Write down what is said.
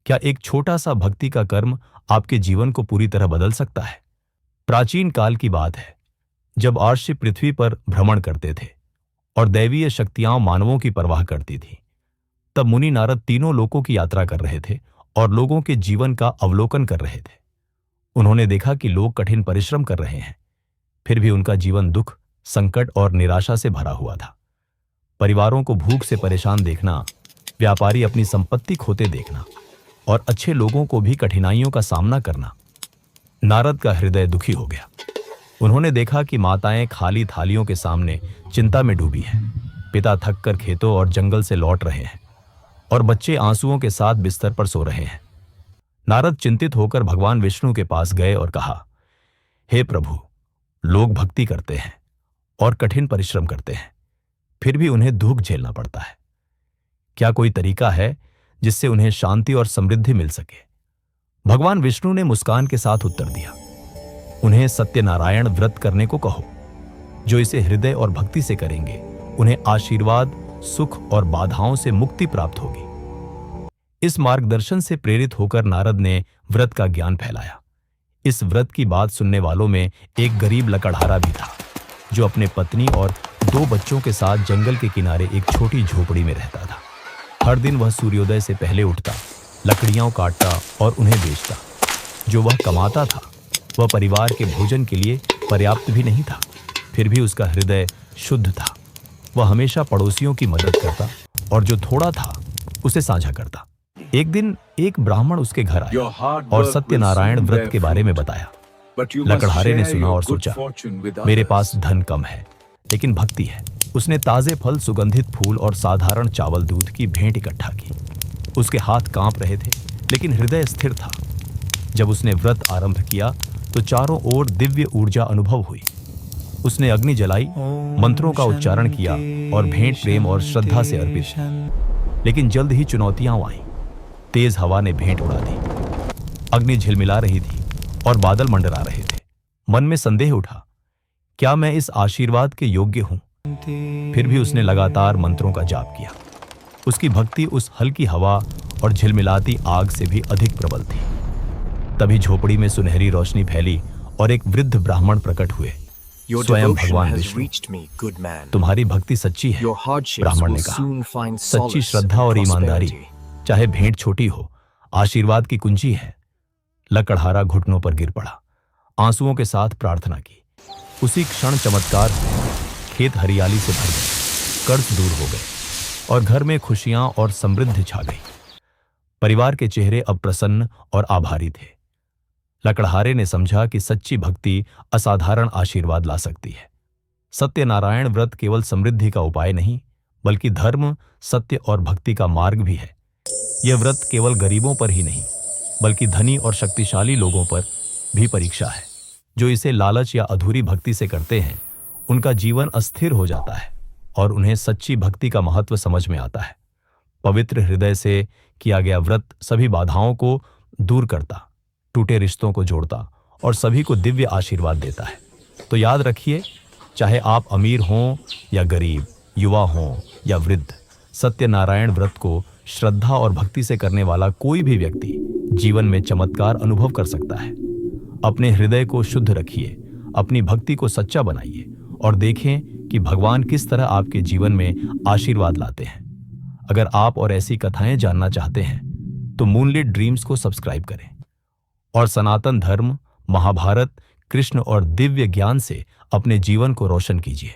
क्या एक छोटा सा भक्ति का कर्म आपके जीवन को पूरी तरह बदल सकता है? प्राचीन काल की बात है, जब आर्षि पृथ्वी पर भ्रमण करते थे और दैवीय शक्तियां मानवों की परवाह करती थी। तब मुनि नारद तीनों लोकों की यात्रा कर रहे थे और लोगों के जीवन का अवलोकन कर रहे थे। उन्होंने देखा कि लोग कठिन परिश्रम कर रहे हैं, फिर भी उनका जीवन दुख, संकट और निराशा से भरा हुआ था। परिवारों को भूख से परेशान देखना, व्यापारी अपनी संपत्ति खोते देखना और अच्छे लोगों को भी कठिनाइयों का सामना करना। नारद का हृदय दुखी हो गया। उन्होंने देखा कि माताएं खाली थालियों के सामने चिंता में डूबी हैं, पिता थककर खेतों और जंगल से लौट रहे हैं और बच्चे आंसुओं के साथ बिस्तर पर सो रहे हैं। नारद चिंतित होकर भगवान विष्णु के पास गए और कहा, हे प्रभु, लोग भक्ति करते हैं और कठिन परिश्रम करते हैं, फिर भी उन्हें दुख झेलना पड़ता है। क्या कोई तरीका है जिससे उन्हें शांति और समृद्धि मिल सके? भगवान विष्णु ने मुस्कान के साथ उत्तर दिया, उन्हें सत्यनारायण व्रत करने को कहो। जो इसे हृदय और भक्ति से करेंगे, उन्हें आशीर्वाद, सुख और बाधाओं से मुक्ति प्राप्त होगी। इस मार्गदर्शन से प्रेरित होकर नारद ने व्रत का ज्ञान फैलाया। इस व्रत की बात सुनने वालों में एक गरीब लकड़हारा भी था, जो अपने पत्नी और 2 बच्चों के साथ जंगल के किनारे एक छोटी झोपड़ी में रहता था। हर दिन वह सूर्योदय से पहले उठता, लकड़ियां काटता और उन्हें बेचता। जो वह कमाता था, वह परिवार के भोजन के लिए पर्याप्त भी नहीं था, फिर भी उसका हृदय शुद्ध था। वह हमेशा पड़ोसियों की मदद करता और जो थोड़ा था उसे साझा करता। एक दिन एक ब्राह्मण उसके घर आया और सत्यनारायण व्रत के बारे में बताया। लकड़हारे ने सुना और सोचा, मेरे पास धन कम है, लेकिन भक्ति है। उसने ताजे फल, सुगंधित फूल और साधारण चावल दूध की भेंट इकट्ठा की। उसके हाथ कांप रहे थे, लेकिन हृदय स्थिर था। जब उसने व्रत आरंभ किया तो चारों ओर दिव्य ऊर्जा अनुभव हुई। उसने अग्नि जलाई, मंत्रों का उच्चारण किया और भेंट प्रेम और श्रद्धा से अर्पित। लेकिन जल्द ही चुनौतियां आईं। तेज हवा ने भेंट उड़ा दी, अग्नि झिलमिला रही थी और बादल मंडरा रहे थे। मन में संदेह उठा, क्या मैं इस आशीर्वाद के योग्य हूं? फिर भी उसने लगातार मंत्रों का जाप किया। उसकी भक्ति उस हल्की हवा और झिलमिलाती आग से भी अधिक प्रबल थी। तभी झोपड़ी में सुनहरी रोशनी फैली और एक वृद्ध ब्राह्मण प्रकट हुए। स्वयं भगवान विष्णु, तुम्हारी भक्ति सच्ची है, ब्राह्मण ने कहा। सच्ची श्रद्धा और ईमानदारी, चाहे भेंट छोटी हो, आशीर्वाद की कुंजी है। लकड़हारा घुटनों पर गिर पड़ा, आंसुओं के साथ प्रार्थना की। उसी क्षण चमत्कार, खेत हरियाली से भर गए, कर्ज दूर हो गए और घर में खुशियां और समृद्धि छा गई। परिवार के चेहरे अब प्रसन्न और आभारी थे। लकड़हारे ने समझा कि सच्ची भक्ति असाधारण आशीर्वाद ला सकती है। सत्यनारायण व्रत केवल समृद्धि का उपाय नहीं, बल्कि धर्म, सत्य और भक्ति का मार्ग भी है। यह व्रत केवल गरीबों पर ही नहीं, बल्कि धनी और शक्तिशाली लोगों पर भी परीक्षा है। जो इसे लालच या अधूरी भक्ति से करते हैं, उनका जीवन अस्थिर हो जाता है और उन्हें सच्ची भक्ति का महत्व समझ में आता है। पवित्र हृदय से किया गया व्रत सभी बाधाओं को दूर करता, टूटे रिश्तों को जोड़ता और सभी को दिव्य आशीर्वाद देता है। तो याद रखिए, चाहे आप अमीर हों या गरीब, युवा हों या वृद्ध, सत्यनारायण व्रत को श्रद्धा और भक्ति से करने वाला कोई भी व्यक्ति जीवन में चमत्कार अनुभव कर सकता है। अपने हृदय को शुद्ध रखिए, अपनी भक्ति को सच्चा बनाइए और देखें कि भगवान किस तरह आपके जीवन में आशीर्वाद लाते हैं। अगर आप और ऐसी कथाएं जानना चाहते हैं तो मूनलिट ड्रीम्स को सब्सक्राइब करें और सनातन धर्म, महाभारत, कृष्ण और दिव्य ज्ञान से अपने जीवन को रोशन कीजिए।